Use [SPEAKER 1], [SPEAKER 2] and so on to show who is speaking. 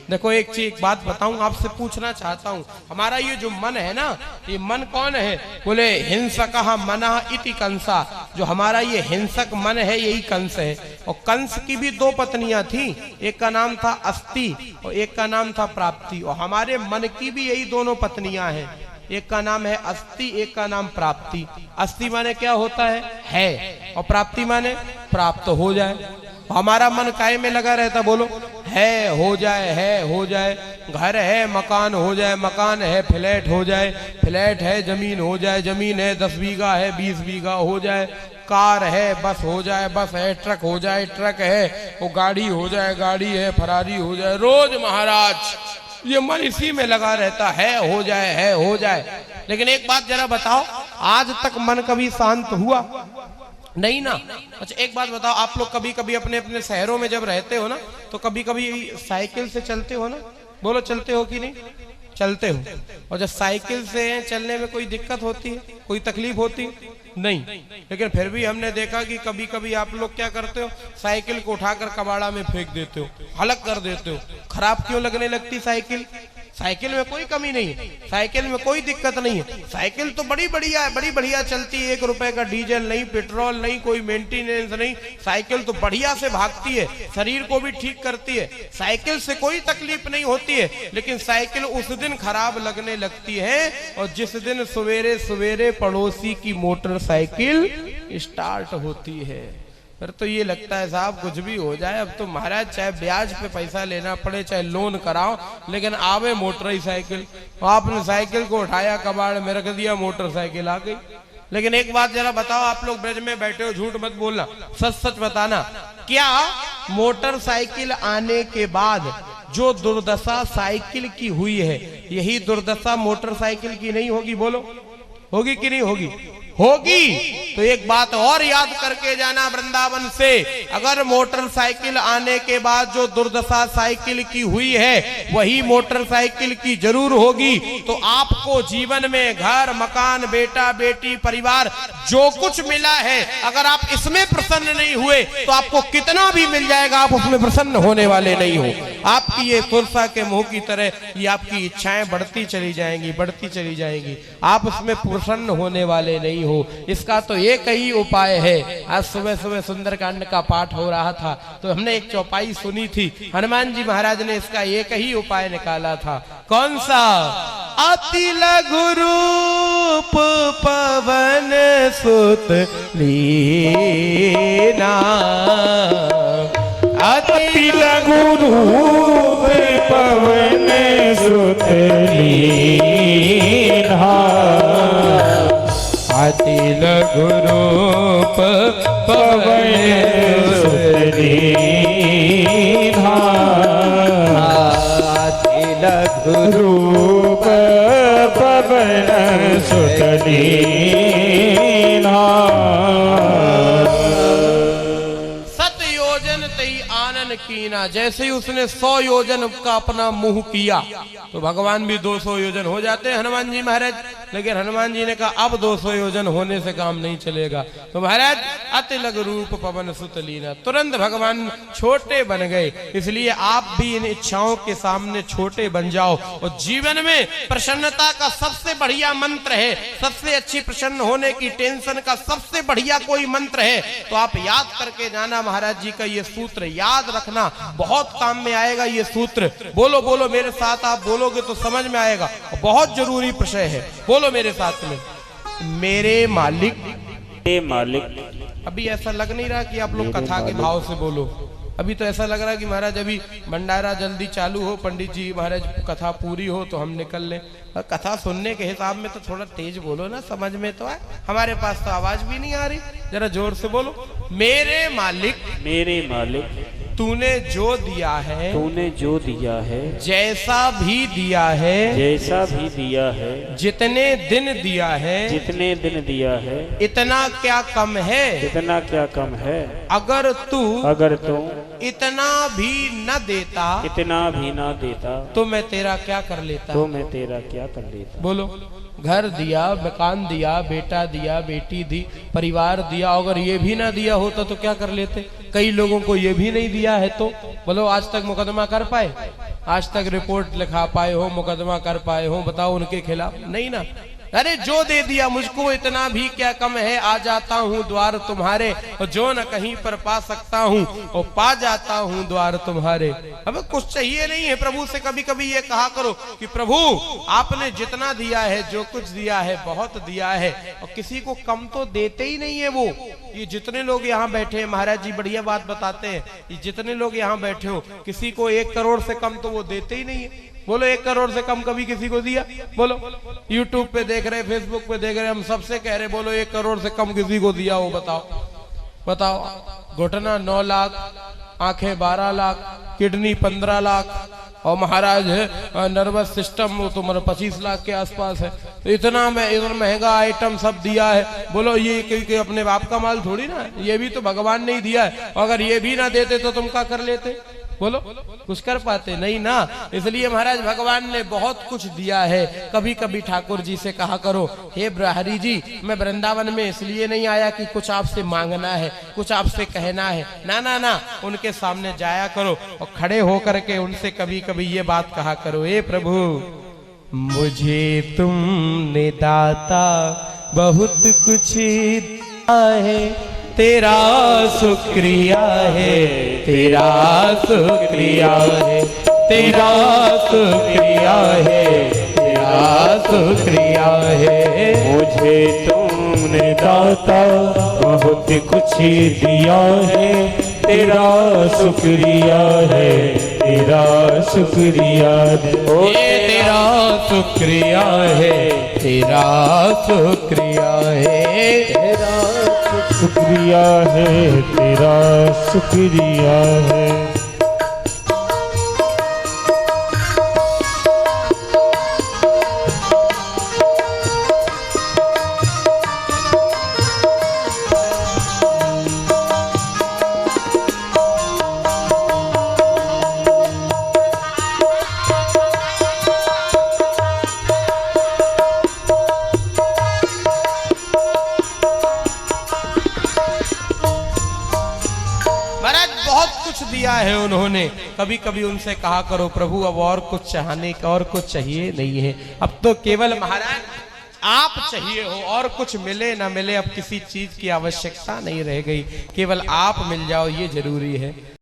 [SPEAKER 1] देखो एक बात बताऊं, आपसे पूछना चाहता हूं, हमारा ये जो मन है ना, ये मन कौन है? बोले हिंसकः मनः इति कंसा। जो हमारा ये हिंसक मन है यही कंस है। और कंस की भी दो पत्नियां थी, एक का नाम था अस्ति और एक का नाम था प्राप्ति। और हमारे मन की भी यही दोनों पत्नियां हैं, एक का नाम है अस्ति, एक का नाम प्राप्ति। अस्ति माने क्या होता है, और प्राप्ति माने प्राप्त हो जाए। हमारा मन काहे में लगा रहता? बोलो, है हो जाए, है हो जाए। घर है मकान हो जाए, मकान है फ्लैट हो जाए, फ्लैट है जमीन हो जाए, जमीन है 10 बीघा है 20 बीघा हो जाए। कार है बस हो जाए, बस है। ट्रक हो जाए, ट्रक है। वो गाड़ी हो जाए, गाड़ी है। फरारी हो जाए। रोज महाराज ये मन इसी में लगा रहता है, हो जाए, है हो जाए। लेकिन एक बात जरा बताओ, आज तक मन कभी शांत हुआ? नहीं ना। अच्छा एक बात बताओ, आप लोग कभी कभी अपने अपने शहरों में जब रहते हो ना, तो कभी कभी साइकिल से चलते हो ना? बोलो, चलते हो कि नहीं? चलते हो। और जब साइकिल से चलने में कोई दिक्कत होती है, कोई तकलीफ होती है? नहीं। लेकिन फिर भी हमने देखा कि कभी कभी आप लोग क्या करते हो, साइकिल को उठाकर कबाड़ा में फेंक देते हो, हलक कर देते हो। खराब क्यों लगने लगती साइकिल? साइकिल में कोई कमी नहीं है, साइकिल में कोई दिक्कत नहीं है। साइकिल तो बड़ी बढ़िया है, बड़ी बढ़िया चलती है। 1 रुपए का डीजल नहीं, पेट्रोल नहीं, कोई मेंटेनेंस नहीं। साइकिल तो बढ़िया से भागती है, शरीर को भी ठीक करती है। साइकिल से कोई तकलीफ नहीं होती है। लेकिन साइकिल उस दिन खराब लगने लगती है और जिस दिन सवेरे सवेरे पड़ोसी की मोटरसाइकिल स्टार्ट होती है, फिर तो ये लगता है साहब कुछ भी हो जाए, अब तो महाराज चाहे ब्याज पे पैसा लेना पड़े, चाहे लोन कराओ, लेकिन आवे मोटरसाइकिल। आपने साइकिल को उठाया, कबाड़ में रख दिया, मोटरसाइकिल आ गई। लेकिन एक बात जरा बताओ, आप लोग ब्रज में बैठे हो, झूठ मत बोलना, सच सच बताना, क्या मोटरसाइकिल आने के बाद जो दुर्दशा साइकिल की हुई है, यही दुर्दशा मोटरसाइकिल की नहीं होगी? बोलो, होगी कि नहीं होगी? होगी। तो एक बात और याद करके जाना वृंदावन से, अगर मोटरसाइकिल आने के बाद जो दुर्दशा साइकिल की हुई है वही मोटरसाइकिल की जरूर होगी, तो आपको जीवन में घर मकान बेटा बेटी परिवार जो कुछ मिला है, अगर आप इसमें प्रसन्न नहीं हुए तो आपको कितना भी मिल जाएगा, आप उसमें प्रसन्न होने वाले नहीं हो। आपकी ये सुरसा के मुंह की तरह ये आपकी इच्छाएं बढ़ती चली जाएंगी, बढ़ती चली जाएंगी, आप उसमें प्रसन्न होने वाले नहीं हो। इसका तो एक ही उपाय है। आज सुबह सुबह सुंदरकांड का पाठ हो रहा था, तो हमने एक चौपाई सुनी थी, हनुमान जी महाराज ने इसका एक ही उपाय निकाला था। कौन सा? अति लघु रूप पवन सुत लीना,
[SPEAKER 2] अति लघु रूप पवन सुत लीना,
[SPEAKER 1] अति लघु रूप पवन सुत लीना,
[SPEAKER 2] अति लघु रूप पवन सुत लीना।
[SPEAKER 1] कीना, जैसे ही उसने 100 योजन का अपना मुंह किया तो भगवान भी 200 योजन हो जाते हैं हनुमान जी महाराज। लेकिन हनुमान जी ने कहा अब 200 योजन होने से काम नहीं चलेगा, तो महाराज अति लघु रूप पवन सुत लीना, तुरंत भगवान छोटे बन गए। इसलिए आप भी इन इच्छाओं के सामने छोटे बन जाओ और जीवन में प्रसन्नता का सबसे बढ़िया मंत्र है, सबसे अच्छी प्रसन्न होने की टेंशन का सबसे बढ़िया कोई मंत्र है तो आप याद करके जाना, महाराज जी का ये सूत्र याद रखना, बहुत काम में आएगा ये सूत्र। बोलो बोलो मेरे साथ, आप बोलोगे तो समझ में आएगा, बहुत जरूरी विषय है। बोलो मेरे साथ में, मेरे मालिक, अभी ऐसा लग नहीं रहा कि आप लोग कथा के भाव से बोलो, अभी तो ऐसा लग रहा है कि महाराज अभी भंडारा जल्दी चालू हो, पंडित जी महाराज कथा पूरी हो तो हम निकल लें। कथा सुनने के हिसाब में तो थोड़ा तेज बोलो ना, समझ में तो आए। हमारे पास तो आवाज भी नहीं आ रही, जरा जोर से बोलो। मेरे मालिक तूने जो दिया है, जैसा भी दिया है, जितने दिन दिया है, इतना क्या कम है, अगर तू इतना भी न देता तो मैं तेरा क्या कर लेता। बोलो घर दिया, मकान दिया, बेटा दिया, बेटी दी, परिवार दिया। अगर ये भी ना दिया होता तो क्या कर लेते? कई लोगों को ये भी नहीं दिया है तो बोलो आज तक मुकदमा कर पाए? आज तक रिपोर्ट लिखा पाए हो, मुकदमा कर पाए हो? बताओ उनके खिलाफ, नहीं ना। अरे जो दे दिया मुझको इतना भी क्या कम है, आ जाता हूँ द्वार तुम्हारे, और जो न कहीं पर पा सकता हूँ और पा जाता हूँ द्वार तुम्हारे। अब कुछ चाहिए नहीं है प्रभु से। कभी कभी ये कहा करो कि प्रभु आपने जितना दिया है, जो कुछ दिया है बहुत दिया है, और किसी को कम तो देते ही नहीं है वो। ये जितने लोग यहाँ बैठे हैं, महाराज जी बढ़िया बात बताते हैं, ये जितने लोग यहाँ बैठे हो किसी को 1 करोड़ से कम तो वो देते ही नहीं है। बोलो 1 करोड़ से कम कभी किसी को दिया? बोलो। यूट्यूब पे देख रहे, फेसबुक पे देख रहे, हम सबसे कह रहे, बोलो 1 करोड़ से कम किसी को दिया हो? बताओ बताओ। घुटना 9 लाख, आंखें 12 लाख, किडनी 15 लाख, और महाराज नर्वस सिस्टम तुम्हारा 25 लाख के आसपास है। तो इतना महंगा आइटम सब दिया है। बोलो ये अपने बाप का माल थोड़ी ना, ये भी तो भगवान ने ही दिया है। अगर ये भी ना देते तो तुम क्या कर लेते? बोलो, कुछ कर पाते? नहीं ना। इसलिए महाराज भगवान ने बहुत कुछ दिया है। कभी कभी ठाकुर जी से कहा करो, हे ब्रहरी जी, मैं वृंदावन में इसलिए नहीं आया कि कुछ आपसे मांगना है, कुछ आपसे कहना है। ना ना ना, उनके सामने जाया करो और खड़े होकर के उनसे कभी कभी ये बात कहा करो, हे प्रभु मुझे तुमने दाता बहुत कुछ दिया है, तेरा शुक्रिया है, तेरा शुक्रिया है, तेरा शुक्रिया है, तेरा शुक्रिया है।
[SPEAKER 2] मुझे तुमने दाता बहुत कुछ दिया है, तेरा शुक्रिया है, तेरा शुक्रिया है।
[SPEAKER 1] तेरा शुक्रिया है, तेरा शुक्रिया है, तेरा
[SPEAKER 2] शुक्रिया है, तेरा शुक्रिया है।
[SPEAKER 1] दिया है उन्होंने। कभी कभी उनसे कहा करो, प्रभु अब और कुछ चाहने का, और कुछ चाहिए नहीं है, अब तो केवल महाराज आप चाहिए हो। और कुछ मिले ना मिले, अब किसी चीज की आवश्यकता नहीं रह गई, केवल आप मिल जाओ, ये जरूरी है।